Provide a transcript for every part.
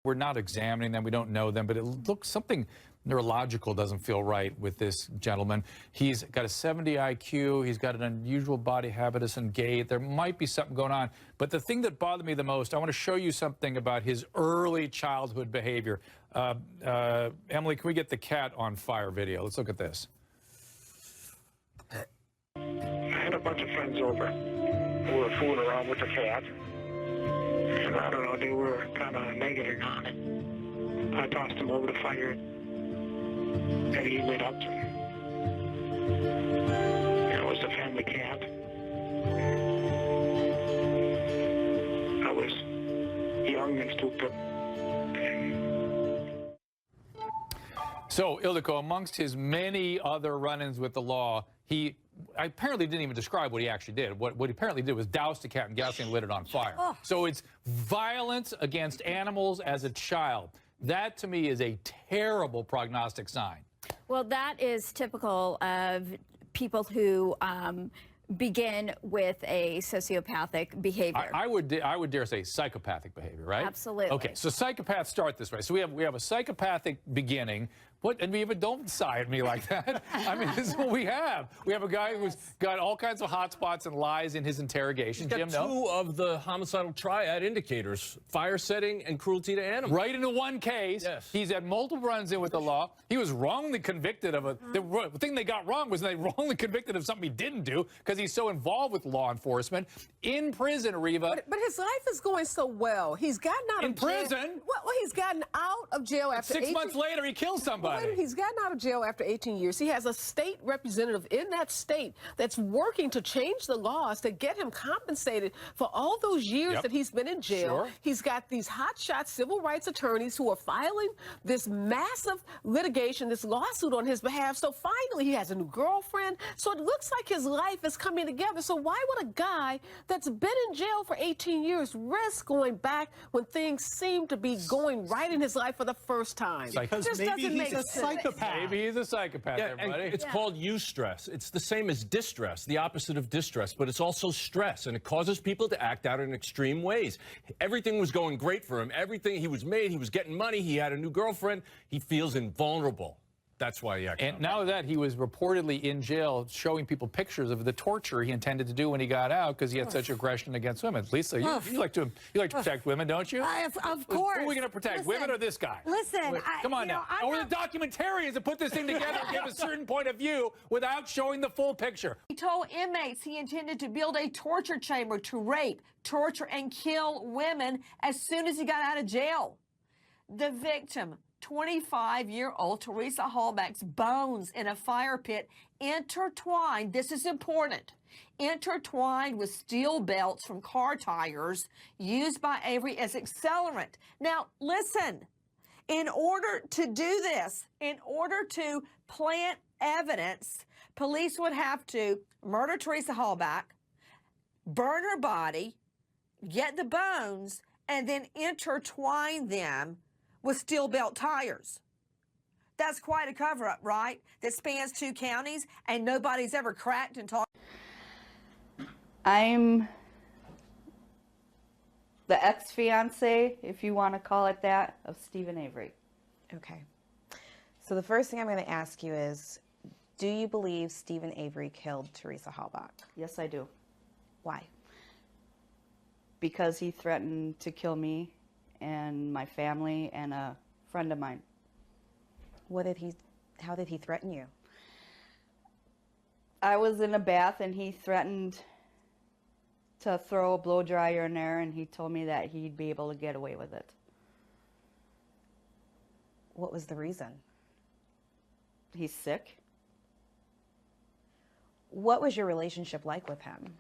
We're not examining them. We don't know them, but it looks something neurological doesn't feel right with this gentleman. He's got a 70 IQ. He's got an unusual body habitus and gait. There might be something going on. But the thing that bothered me the most, I want to show you something about his early childhood behavior. Emily, can we get the cat on fire video? Let's look at this. I had a bunch of friends over who were fooling around with the cat. And I don't know, they were kind of negative on it. I tossed him over the fire, and he lit up. It was a family cat. I was young and stupid. So, Ildiko, amongst his many other run-ins with the law, he apparently didn't even describe what he actually did. What he apparently did was doused a cat in gasoline and lit it on fire. Oh. So it's violence against animals as a child. That, to me, is a terrible prognostic sign. Well, that is typical of people who begin with a sociopathic behavior. I would dare say psychopathic behavior, right? Absolutely. Okay, so psychopaths start this way. So we have a psychopathic beginning. And we even don't side me like that. I mean, this is what we have. We have a guy who's got all kinds of hot spots and lies in his interrogation. He's got two of the homicidal triad indicators, fire setting and cruelty to animals. Right into one case. Yes. He's had multiple runs in with the law. He was wrongly convicted of the thing they got wrong was they wrongly convicted of something he didn't do because he's so involved with law enforcement. In prison, Reva. But his life is going so well. He's gotten out of jail. In prison? Well, he's gotten out of jail after 6 months later, he kills somebody. He's gotten out of jail after 18 years. He has a state representative in that state that's working to change the laws to get him compensated for all those years that he's been in jail. Sure. He's got these hotshot civil rights attorneys who are filing this massive litigation, this lawsuit on his behalf. So finally, he has a new girlfriend. So it looks like his life is coming together. So why would a guy that's been in jail for 18 years risk going back when things seem to be going right in his life for the first time? It just doesn't make sense. Maybe he's a psychopath, everybody. It's called eustress. It's the same as distress, the opposite of distress, but it's also stress, and it causes people to act out in extreme ways. Everything was going great for him. Everything, he was made, he was getting money, he had a new girlfriend. He feels invulnerable. That's why he acted. And now that he was reportedly in jail showing people pictures of the torture he intended to do when he got out because he had such aggression against women. Lisa, you like to protect women, don't you? Of course. Who are we going to protect, women or this guy? Listen, come on now. Or the documentarians that put this thing together and give a certain point of view without showing the full picture. He told inmates he intended to build a torture chamber to rape, torture, and kill women as soon as he got out of jail. The victim, 25-year-old Teresa Hallback's bones in a fire pit intertwined, this is important, intertwined with steel belts from car tires used by Avery as accelerant. Now, listen, in order to do this, in order to plant evidence, police would have to murder Teresa Hallback, burn her body, get the bones, and then intertwine them with steel belt tires. That's quite a cover-up, right? That spans 2 counties, and nobody's ever cracked and talked. I'm the ex-fiance, if you want to call it that, of Steven Avery. Okay. So the first thing I'm going to ask you is, do you believe Steven Avery killed Teresa Hallback? Yes, I do. Why? Because he threatened to kill me and my family and a friend of mine. How did he threaten you? I was in a bath and he threatened to throw a blow dryer in there, and he told me that he'd be able to get away with it. What was the reason? He's sick. What was your relationship like with him?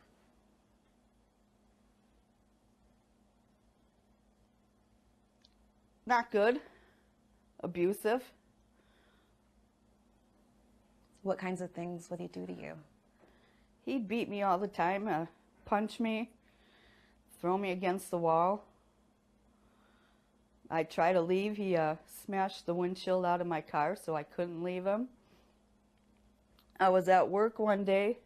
Not good. Abusive. What kinds of things would he do to you? He'd beat me all the time, punch me, throw me against the wall. I'd try to leave. He smashed the windshield out of my car so I couldn't leave him. I was at work one day,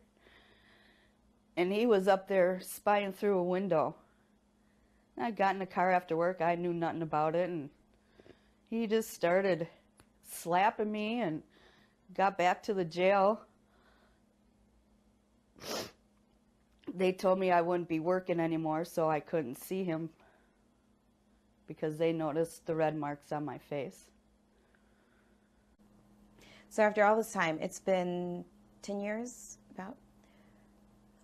and he was up there spying through a window. I got in the car after work. I knew nothing about it, and he just started slapping me and got back to the jail. They told me I wouldn't be working anymore, so I couldn't see him because they noticed the red marks on my face. So after all this time, it's been 10 years about.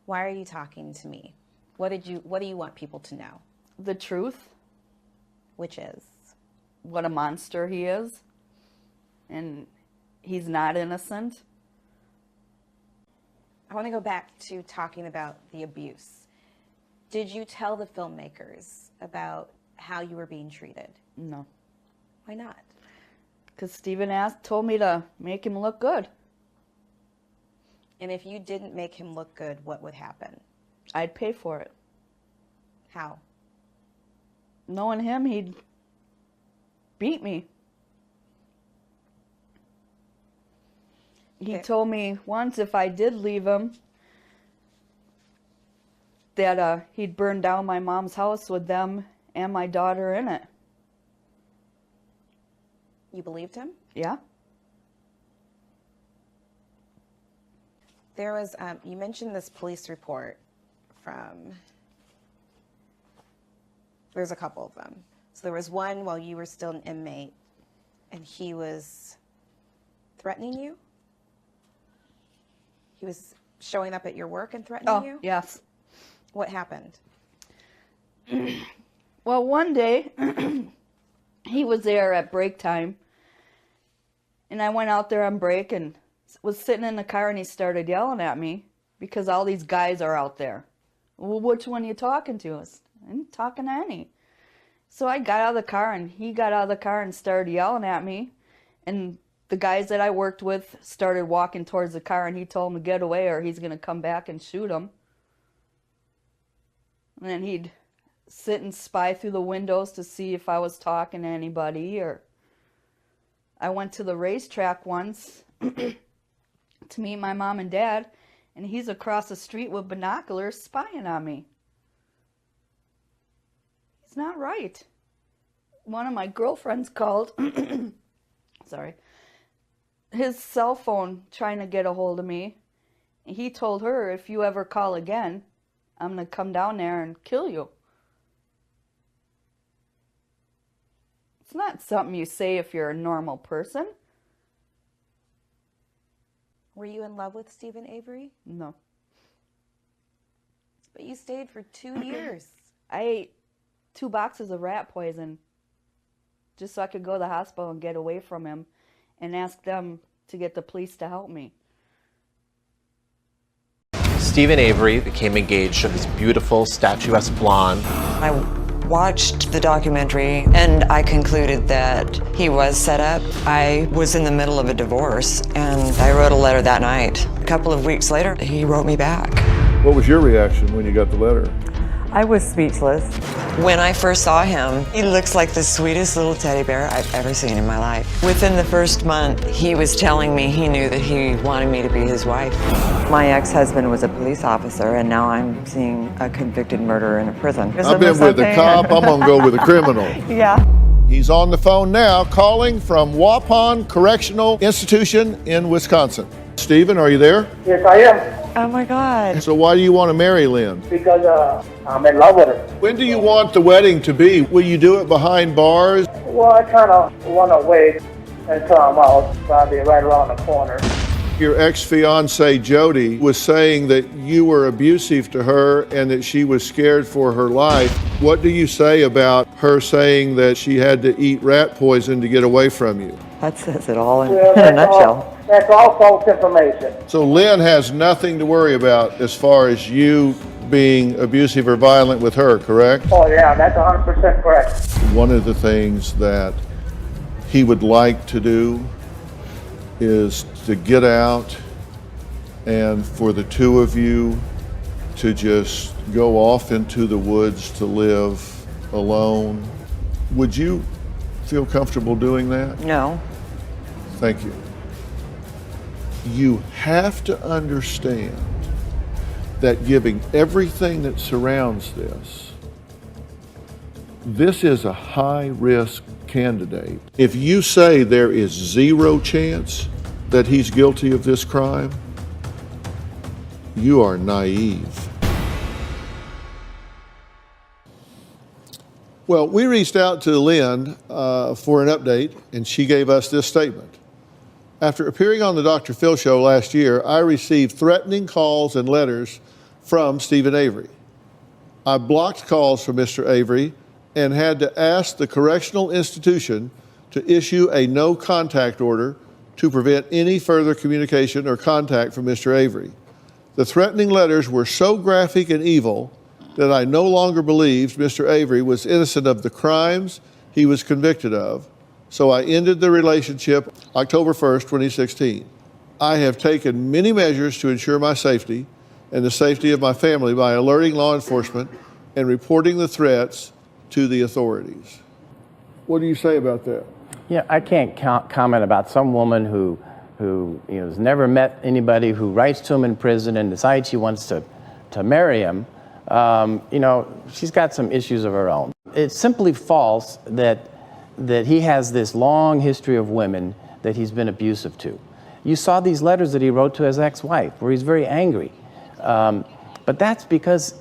Why are you talking to me? What do you want people to know? The truth, Which is? what a monster he is, and he's not innocent. I want to go back to talking about the abuse. Did you tell the filmmakers about how you were being treated? No, Why not? because Steven told me to make him look good. And if you didn't make him look good, what would happen? I'd pay for it. How? Knowing him, he'd beat me. He Okay. told me once if I did leave him that he'd burn down my mom's house with them and my daughter in it. You believed him? Yeah? There was, you mentioned this police report from, there's a couple of them. So there was one while you were still an inmate, and he was threatening you? He was showing up at your work and threatening you? Yes. What happened? Well, one day, he was there at break time, and I went out there on break and was sitting in the car, and he started yelling at me because all these guys are out there. Well, which one are you talking to? I'm talking to any. So I got out of the car, and he got out of the car and started yelling at me, and the guys that I worked with started walking towards the car, and he told them to get away or he's going to come back and shoot them. And then he'd sit and spy through the windows to see if I was talking to anybody. Or I went to the racetrack once to meet my mom and dad, and he's across the street with binoculars spying on me. It's not right. One of my girlfriends called, sorry, his cell phone trying to get a hold of me. He told her, if you ever call again, I'm going to come down there and kill you. It's not something you say if you're a normal person. Were you in love with Steven Avery? No. But you stayed for 2 years. I ate 2 boxes of rat poison just so I could go to the hospital and get away from him and ask them to get the police to help me. Steven Avery became engaged to this beautiful, statuesque blonde. I watched the documentary and I concluded that he was set up. I was in the middle of a divorce and I wrote a letter that night. A couple of weeks later, he wrote me back. What was your reaction when you got the letter? I was speechless. When I first saw him, he looks like the sweetest little teddy bear I've ever seen in my life. Within the first month, he was telling me he knew that he wanted me to be his wife. My ex-husband was a police officer, and now I'm seeing a convicted murderer in a prison. I've been with a cop, I'm gonna go with a criminal. Yeah. He's on the phone now, calling from Waupun Correctional Institution in Wisconsin. Steven, are you there? Yes, I am. Oh my God. So why do you want to marry Lynn? Because I'm in love with her. When do you want the wedding to be? Will you do it behind bars? Well, I kind of want to wait until I'm out. Probably right around the corner. Your ex-fiance Jody was saying that you were abusive to her and that she was scared for her life. What do you say about her saying that she had to eat rat poison to get away from you? That says it all in Well, a nutshell. That's all false information. So Lynn has nothing to worry about as far as you being abusive or violent with her, correct? Oh, yeah, that's 100% correct. One of the things that he would like to do is to get out and for the two of you to just go off into the woods to live alone. Would you feel comfortable doing that? No. Thank you. You have to understand that giving everything that surrounds this This is a high-risk candidate. If you say there is zero chance that he's guilty of this crime, you are naive. Well, we reached out to Lynn for an update, and she gave us this statement. After appearing on the Dr. Phil show last year, I received threatening calls and letters from Steven Avery. I blocked calls from Mr. Avery and had to ask the correctional institution to issue a no contact order to prevent any further communication or contact from Mr. Avery. The threatening letters were so graphic and evil that I no longer believed Mr. Avery was innocent of the crimes he was convicted of, so I ended the relationship October 1st, 2016. I have taken many measures to ensure my safety and the safety of my family by alerting law enforcement and reporting the threats to the authorities. What do you say about that? Yeah, I can't comment about some woman who has never met anybody, who writes to him in prison and decides she wants to marry him. She's got some issues of her own. It's simply false that he has this long history of women that he's been abusive to. You saw these letters that he wrote to his ex-wife where he's very angry. But that's because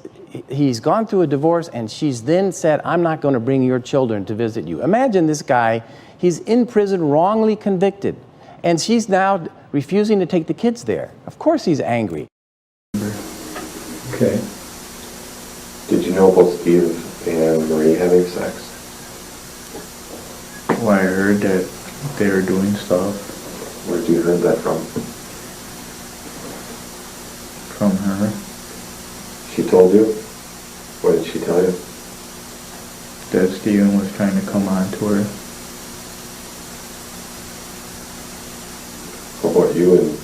he's gone through a divorce and she's then said, I'm not going to bring your children to visit you. Imagine this guy, he's in prison wrongly convicted, and she's now refusing to take the kids there. Of course he's angry. Okay. Did you know about Steve and Marie having sex? Well, I heard that they were doing stuff. Where did you heard that from? From her. She told you? What did she tell you? That Steven was trying to come on to her. How about you and